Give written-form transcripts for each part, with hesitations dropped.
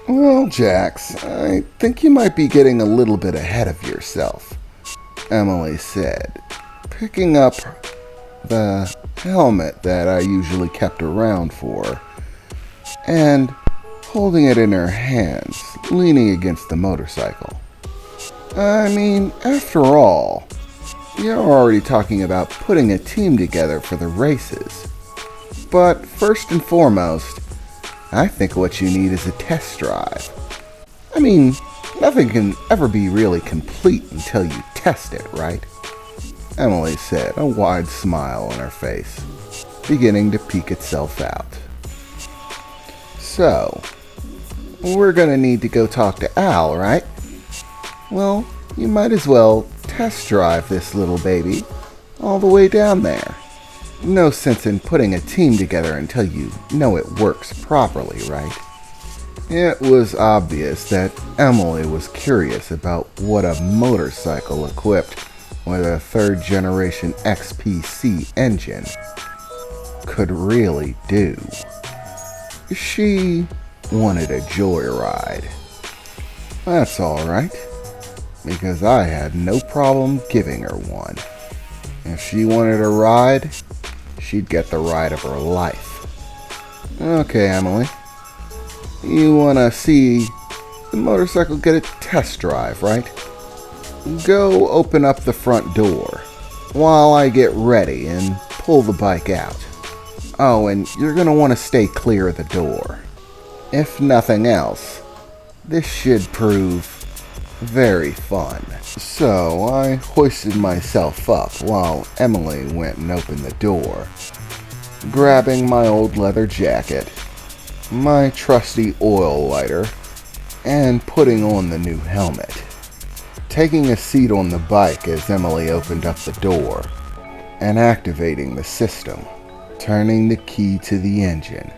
Well, Jax, I think you might be getting a little bit ahead of yourself, Emily said, picking up the helmet that I usually kept around for and holding it in her hands, leaning against the motorcycle. I mean, after all, you're already talking about putting a team together for the races. But first and foremost, I think what you need is a test drive. I mean, nothing can ever be really complete until you test it, right? Emily said, a wide smile on her face, beginning to peek itself out. So, we're gonna need to go talk to Al, right? Well, you might as well test drive this little baby all the way down there. No sense in putting a team together until you know it works properly, right? It was obvious that Emily was curious about what a motorcycle equipped with a third-generation XPC engine could really do. She wanted a joyride. That's alright, because I had no problem giving her one. If she wanted a ride, she'd get the ride of her life. Okay, Emily. You want to see the motorcycle get a test drive, right? Go open up the front door while I get ready and pull the bike out. Oh, and you're going to want to stay clear of the door. If nothing else, this should prove very fun. So I hoisted myself up while Emily went and opened the door, grabbing my old leather jacket, my trusty oil lighter, and putting on the new helmet. Taking a seat on the bike as Emily opened up the door and activating the system, turning the key to the engine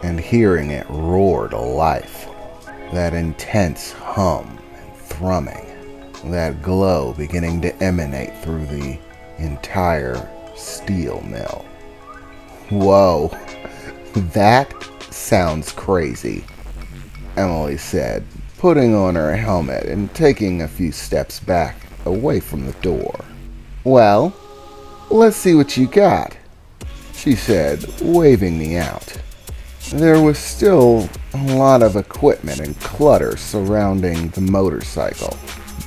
and hearing it roar to life. That intense hum and thrumming, that glow beginning to emanate through the entire steel mill. Whoa, that sounds crazy, Emily said, putting on her helmet and taking a few steps back away from the door. Well, let's see what you got, she said, waving me out. There was still a lot of equipment and clutter surrounding the motorcycle,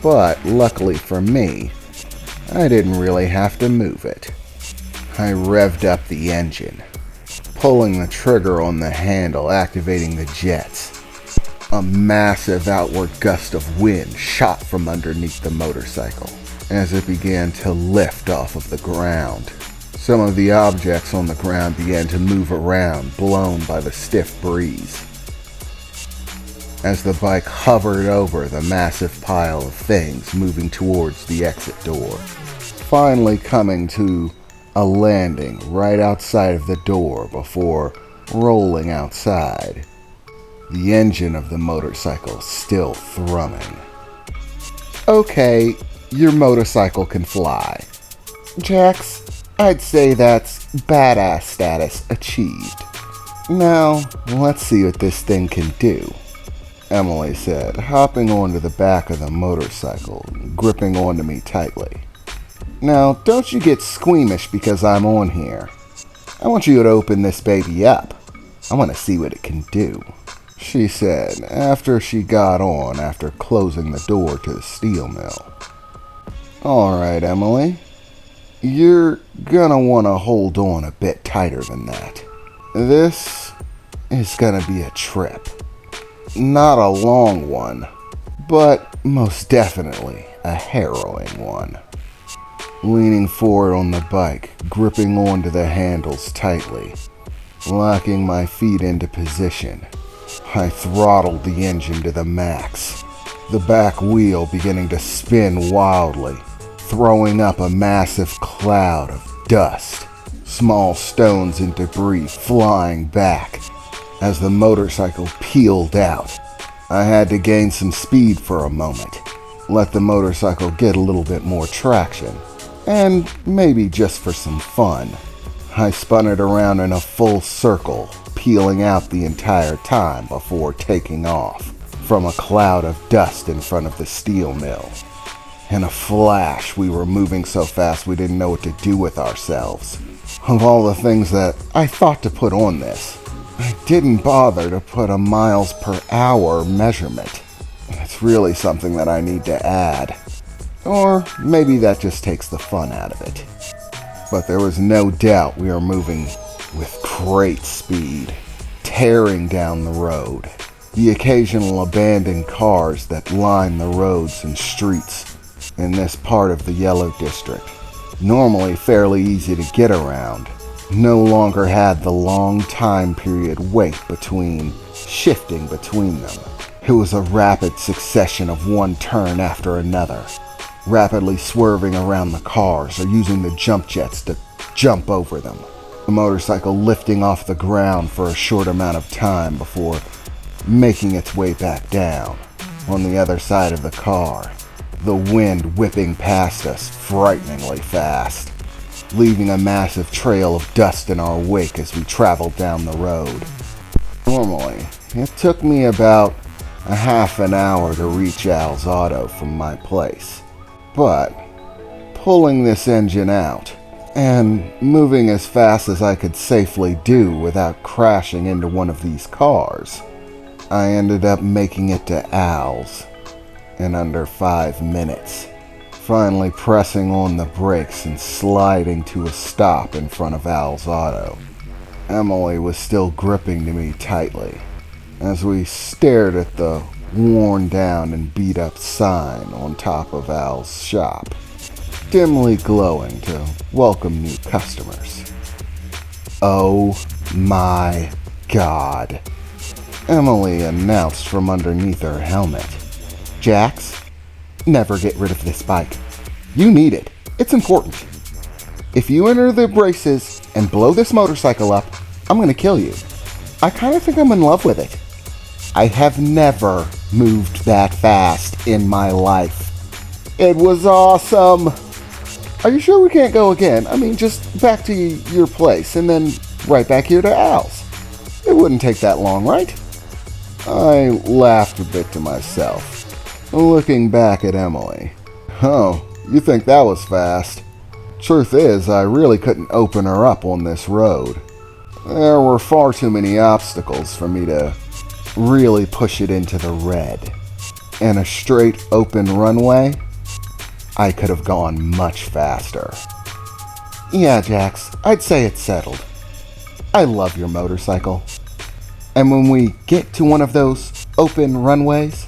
but luckily for me, I didn't really have to move it. I revved up the engine, pulling the trigger on the handle, activating the jets. A massive outward gust of wind shot from underneath the motorcycle as it began to lift off of the ground. Some of the objects on the ground began to move around, blown by the stiff breeze. As the bike hovered over the massive pile of things moving towards the exit door, finally coming to a landing right outside of the door before rolling outside, the engine of the motorcycle still thrumming. Okay, your motorcycle can fly. Jax, I'd say that's badass status achieved. Now, let's see what this thing can do, Emily said, hopping onto the back of the motorcycle, gripping onto me tightly. Now, don't you get squeamish because I'm on here. I want you to open this baby up. I want to see what it can do, she said after she got on after closing the door to the steel mill. Alright, Emily. You're gonna want to hold on a bit tighter than that. This is gonna be a trip. Not a long one, but most definitely a harrowing one. Leaning forward on the bike, gripping onto the handles tightly, locking my feet into position, I throttled the engine to the max, the back wheel beginning to spin wildly, throwing up a massive cloud of dust, small stones and debris flying back as the motorcycle peeled out. I had to gain some speed for a moment, let the motorcycle get a little bit more traction, and maybe just for some fun, I spun it around in a full circle, peeling out the entire time before taking off from a cloud of dust in front of the steel mill. In a flash, we were moving so fast we didn't know what to do with ourselves. Of all the things that I thought to put on this, I didn't bother to put a miles per hour measurement. It's really something that I need to add. Or maybe that just takes the fun out of it. But there was no doubt we were moving with great speed, tearing down the road. The occasional abandoned cars that line the roads and streets in this part of the Yellow District, normally fairly easy to get around, no longer had the long time period wait between shifting between them. It was a rapid succession of one turn after another, rapidly swerving around the cars or using the jump jets to jump over them. The motorcycle lifting off the ground for a short amount of time before making its way back down. On the other side of the car, the wind whipping past us frighteningly fast, leaving a massive trail of dust in our wake as we traveled down the road. Normally, it took me about a half an hour to reach Al's Auto from my place, but pulling this engine out and moving as fast as I could safely do without crashing into one of these cars, I ended up making it to Al's in under 5 minutes, finally pressing on the brakes and sliding to a stop in front of Al's Auto. Emily was still gripping to me tightly as we stared at the worn down and beat up sign on top of Al's shop, dimly glowing to welcome new customers. "Oh my God," Emily announced from underneath her helmet. "Jax, never get rid of this bike. You need it. It's important. If you enter the braces and blow this motorcycle up, I'm gonna kill you. I kind of think I'm in love with it. I have never moved that fast in my life. It was awesome. Are you sure we can't go again? I mean, just back to your place and then right back here to Al's. It wouldn't take that long, right?" I laughed a bit to myself, looking back at Emily. "Oh, you think that was fast? Truth is, I really couldn't open her up on this road. There were far too many obstacles for me to really push it into the red. In a straight open runway, I could have gone much faster." "Yeah, Jax, I'd say it's settled. I love your motorcycle. And when we get to one of those open runways,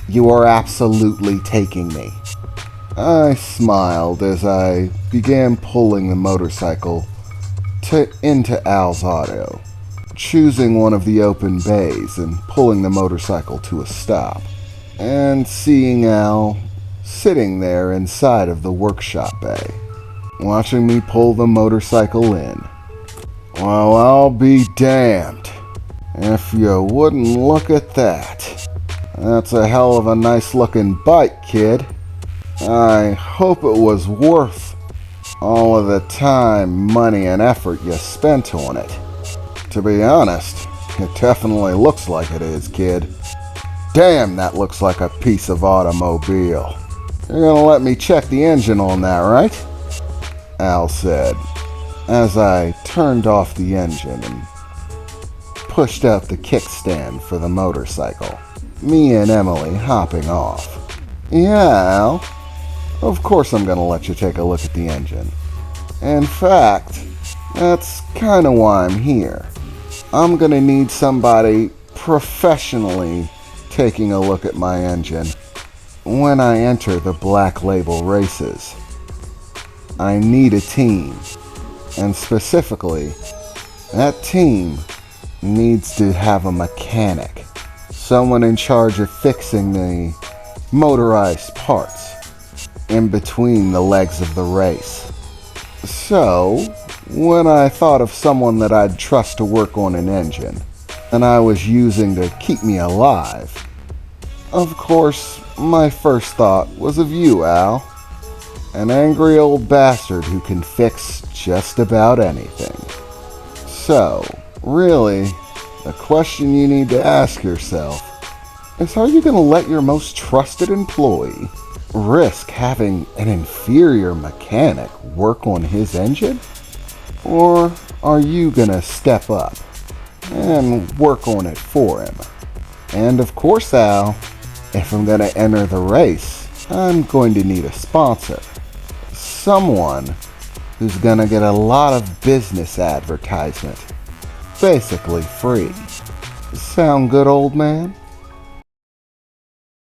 you are absolutely taking me." I smiled as I began pulling the motorcycle into Al's Auto, choosing one of the open bays and pulling the motorcycle to a stop, and seeing Al sitting there inside of the workshop bay, watching me pull the motorcycle in. Well, I'll be damned if you wouldn't look at that. That's a hell of a nice looking bike, kid. I hope it was worth all of the time, money, and effort you spent on it. To be honest, it definitely looks like it is, kid. Damn, that looks like a piece of automobile. You're gonna let me check the engine on that, right?" Al said, as I turned off the engine and pushed out the kickstand for the motorcycle, me and Emily hopping off. "Yeah, Al, of course I'm gonna let you take a look at the engine. In fact, that's kinda why I'm here. I'm gonna need somebody professionally taking a look at my engine when I enter the Black Label races. I need a team, and specifically, that team needs to have a mechanic, someone in charge of fixing the motorized parts in between the legs of the race. So, when I thought of someone that I'd trust to work on an engine, and I was using to keep me alive, of course, my first thought was of you, Al. An angry old bastard who can fix just about anything. So, really, The question you need to ask yourself is, are you going to let your most trusted employee risk having an inferior mechanic work on his engine? Or are you going to step up and work on it for him? And of course, Al, if I'm going to enter the race, I'm going to need a sponsor. Someone who's going to get a lot of business advertisement, basically free. Sound good, old man?